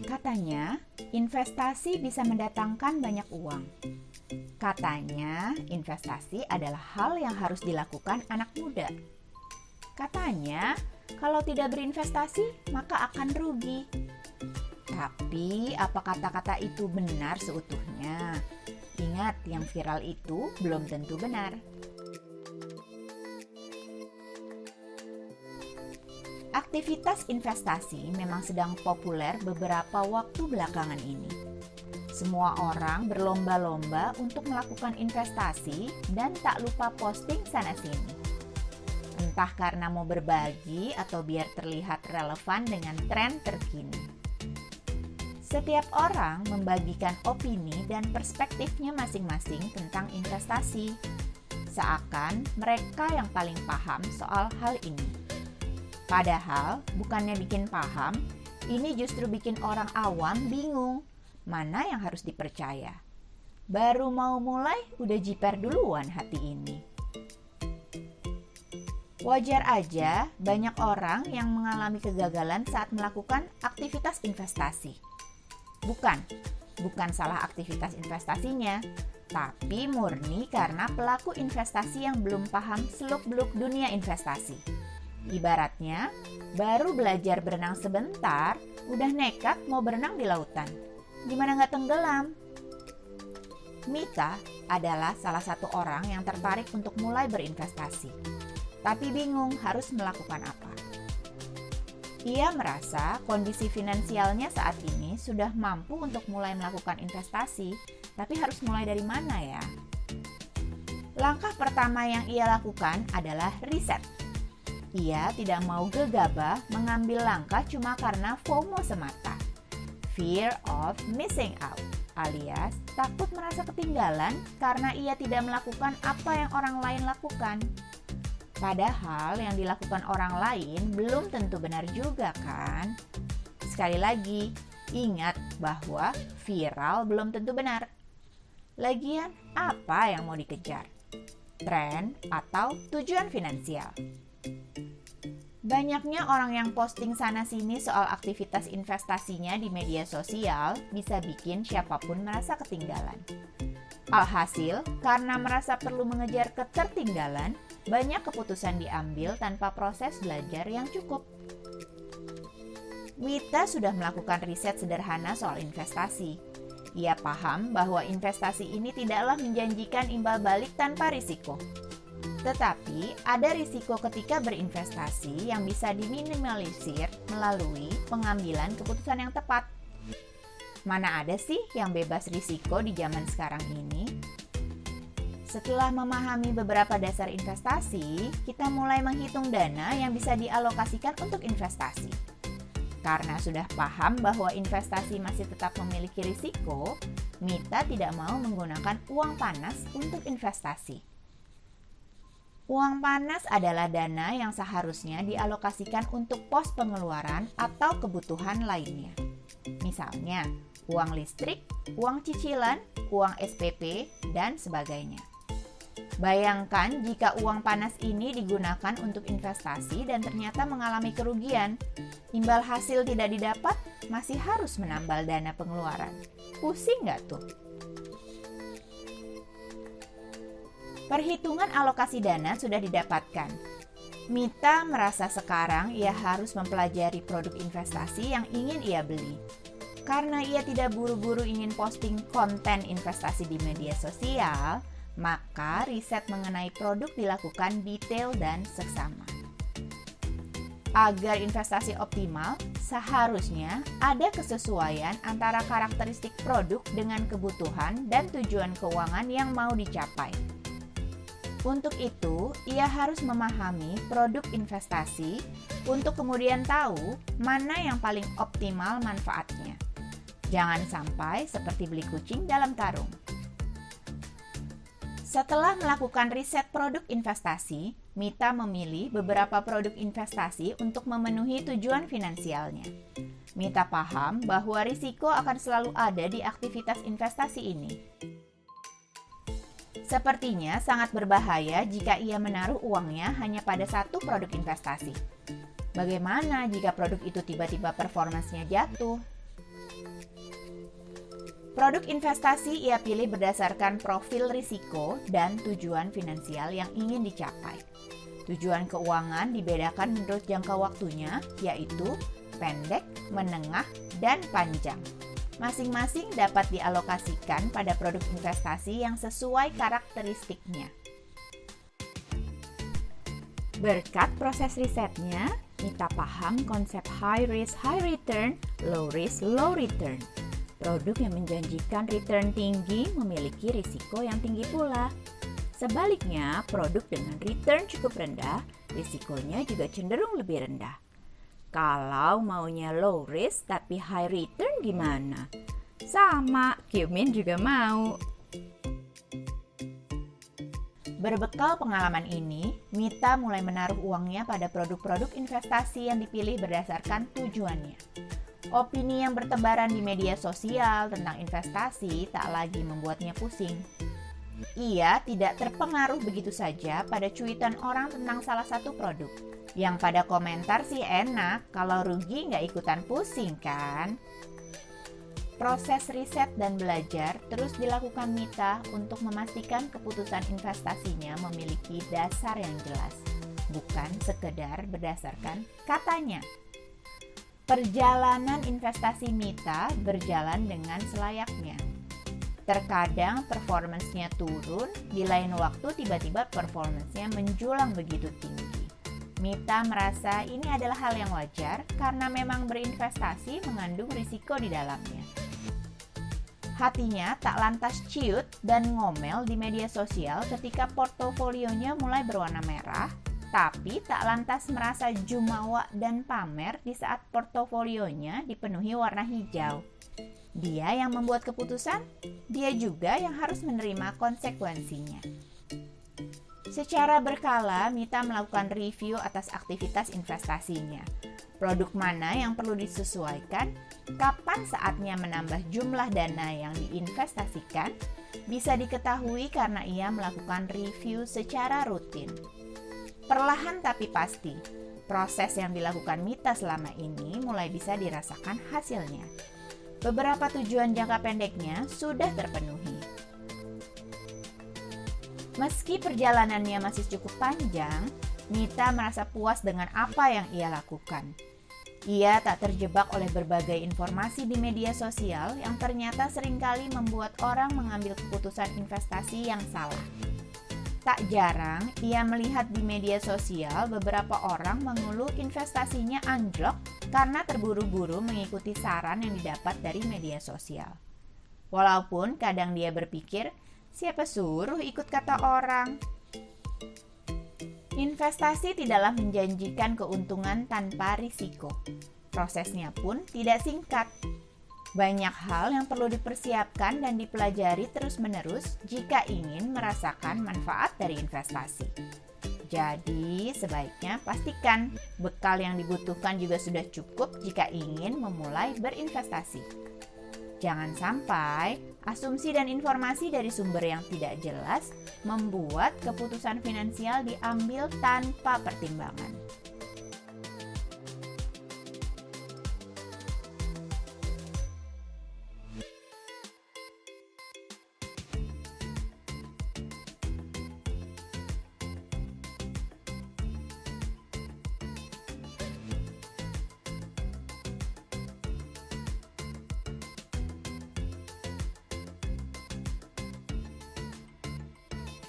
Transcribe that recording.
Katanya, investasi bisa mendatangkan banyak uang. Katanya, investasi adalah hal yang harus dilakukan anak muda. Katanya, kalau tidak berinvestasi, maka akan rugi. Tapi, apa kata-kata itu benar seutuhnya? Ingat, yang viral itu belum tentu benar. Aktivitas investasi memang sedang populer beberapa waktu belakangan ini. Semua orang berlomba-lomba untuk melakukan investasi dan tak lupa posting sana-sini. Entah karena mau berbagi atau biar terlihat relevan dengan tren terkini. Setiap orang membagikan opini dan perspektifnya masing-masing tentang investasi. Seakan mereka yang paling paham soal hal ini. Padahal, bukannya bikin paham, ini justru bikin orang awam bingung mana yang harus dipercaya. Baru mau mulai, udah jiper duluan hati ini. Wajar aja banyak orang yang mengalami kegagalan saat melakukan aktivitas investasi. Bukan salah aktivitas investasinya, tapi murni karena pelaku investasi yang belum paham seluk-beluk dunia investasi. Ibaratnya, baru belajar berenang sebentar, udah nekat mau berenang di lautan. Gimana nggak tenggelam? Mita adalah salah satu orang yang tertarik untuk mulai berinvestasi, tapi bingung harus melakukan apa. Ia merasa kondisi finansialnya saat ini sudah mampu untuk mulai melakukan investasi, tapi harus mulai dari mana ya? Langkah pertama yang ia lakukan adalah riset. Ia tidak mau gegabah mengambil langkah cuma karena FOMO semata. Fear of missing out, alias takut merasa ketinggalan karena ia tidak melakukan apa yang orang lain lakukan. Padahal yang dilakukan orang lain belum tentu benar juga kan? Sekali lagi, ingat bahwa viral belum tentu benar. Lagian, apa yang mau dikejar? Tren atau tujuan finansial? Banyaknya orang yang posting sana-sini soal aktivitas investasinya di media sosial bisa bikin siapapun merasa ketinggalan. Alhasil, karena merasa perlu mengejar ketertinggalan, banyak keputusan diambil tanpa proses belajar yang cukup. Mita sudah melakukan riset sederhana soal investasi. Ia paham bahwa investasi ini tidaklah menjanjikan imbal balik tanpa risiko. Tetapi, ada risiko ketika berinvestasi yang bisa diminimalisir melalui pengambilan keputusan yang tepat. Mana ada sih yang bebas risiko di zaman sekarang ini? Setelah memahami beberapa dasar investasi, kita mulai menghitung dana yang bisa dialokasikan untuk investasi. Karena sudah paham bahwa investasi masih tetap memiliki risiko, Mita tidak mau menggunakan uang panas untuk investasi. Uang panas adalah dana yang seharusnya dialokasikan untuk pos pengeluaran atau kebutuhan lainnya. Misalnya, uang listrik, uang cicilan, uang SPP, dan sebagainya. Bayangkan jika uang panas ini digunakan untuk investasi dan ternyata mengalami kerugian. Imbal hasil tidak didapat, masih harus menambal dana pengeluaran. Pusing nggak tuh? Perhitungan alokasi dana sudah didapatkan. Mita merasa sekarang ia harus mempelajari produk investasi yang ingin ia beli. Karena ia tidak buru-buru ingin posting konten investasi di media sosial, maka riset mengenai produk dilakukan detail dan seksama. Agar investasi optimal, seharusnya ada kesesuaian antara karakteristik produk dengan kebutuhan dan tujuan keuangan yang mau dicapai. Untuk itu, ia harus memahami produk investasi untuk kemudian tahu mana yang paling optimal manfaatnya. Jangan sampai seperti beli kucing dalam karung. Setelah melakukan riset produk investasi, Mita memilih beberapa produk investasi untuk memenuhi tujuan finansialnya. Mita paham bahwa risiko akan selalu ada di aktivitas investasi ini. Sepertinya sangat berbahaya jika ia menaruh uangnya hanya pada satu produk investasi. Bagaimana jika produk itu tiba-tiba performansnya jatuh? Produk investasi ia pilih berdasarkan profil risiko dan tujuan finansial yang ingin dicapai. Tujuan keuangan dibedakan menurut jangka waktunya, yaitu pendek, menengah, dan panjang. Masing-masing dapat dialokasikan pada produk investasi yang sesuai karakteristiknya. Berkat proses risetnya, Mita paham konsep high risk, high return, low risk, low return. Produk yang menjanjikan return tinggi memiliki risiko yang tinggi pula. Sebaliknya, produk dengan return cukup rendah, risikonya juga cenderung lebih rendah. Kalau maunya low risk tapi high return gimana? Sama, Kyumin juga mau. Berbekal pengalaman ini, Mita mulai menaruh uangnya pada produk-produk investasi yang dipilih berdasarkan tujuannya. Opini yang bertebaran di media sosial tentang investasi tak lagi membuatnya pusing. Ia tidak terpengaruh begitu saja pada cuitan orang tentang salah satu produk. Yang pada komentar sih enak, kalau rugi nggak ikutan pusing kan? Proses riset dan belajar terus dilakukan Mita untuk memastikan keputusan investasinya memiliki dasar yang jelas, bukan sekedar berdasarkan katanya. Perjalanan investasi Mita berjalan dengan selayaknya. Terkadang performance-nya turun, di lain waktu tiba-tiba performance-nya menjulang begitu tinggi. Mita merasa ini adalah hal yang wajar karena memang berinvestasi mengandung risiko di dalamnya. Hatinya tak lantas ciut dan ngomel di media sosial ketika portofolionya mulai berwarna merah, tapi tak lantas merasa jumawa dan pamer di saat portofolionya dipenuhi warna hijau. Dia yang membuat keputusan, dia juga yang harus menerima konsekuensinya. Secara berkala, Mita melakukan review atas aktivitas investasinya. Produk mana yang perlu disesuaikan, kapan saatnya menambah jumlah dana yang diinvestasikan, bisa diketahui karena ia melakukan review secara rutin. Perlahan tapi pasti, proses yang dilakukan Mita selama ini mulai bisa dirasakan hasilnya. Beberapa tujuan jangka pendeknya sudah terpenuhi. Meski perjalanannya masih cukup panjang, Mita merasa puas dengan apa yang ia lakukan. Ia tak terjebak oleh berbagai informasi di media sosial yang ternyata seringkali membuat orang mengambil keputusan investasi yang salah. Tak jarang, ia melihat di media sosial beberapa orang mengeluh investasinya anjlok karena terburu-buru mengikuti saran yang didapat dari media sosial. Walaupun kadang dia berpikir, siapa suruh ikut kata orang? Investasi tidaklah menjanjikan keuntungan tanpa risiko. Prosesnya pun tidak singkat. Banyak hal yang perlu dipersiapkan dan dipelajari terus-menerus jika ingin merasakan manfaat dari investasi. Jadi, sebaiknya pastikan bekal yang dibutuhkan juga sudah cukup jika ingin memulai berinvestasi. Jangan sampai asumsi dan informasi dari sumber yang tidak jelas membuat keputusan finansial diambil tanpa pertimbangan.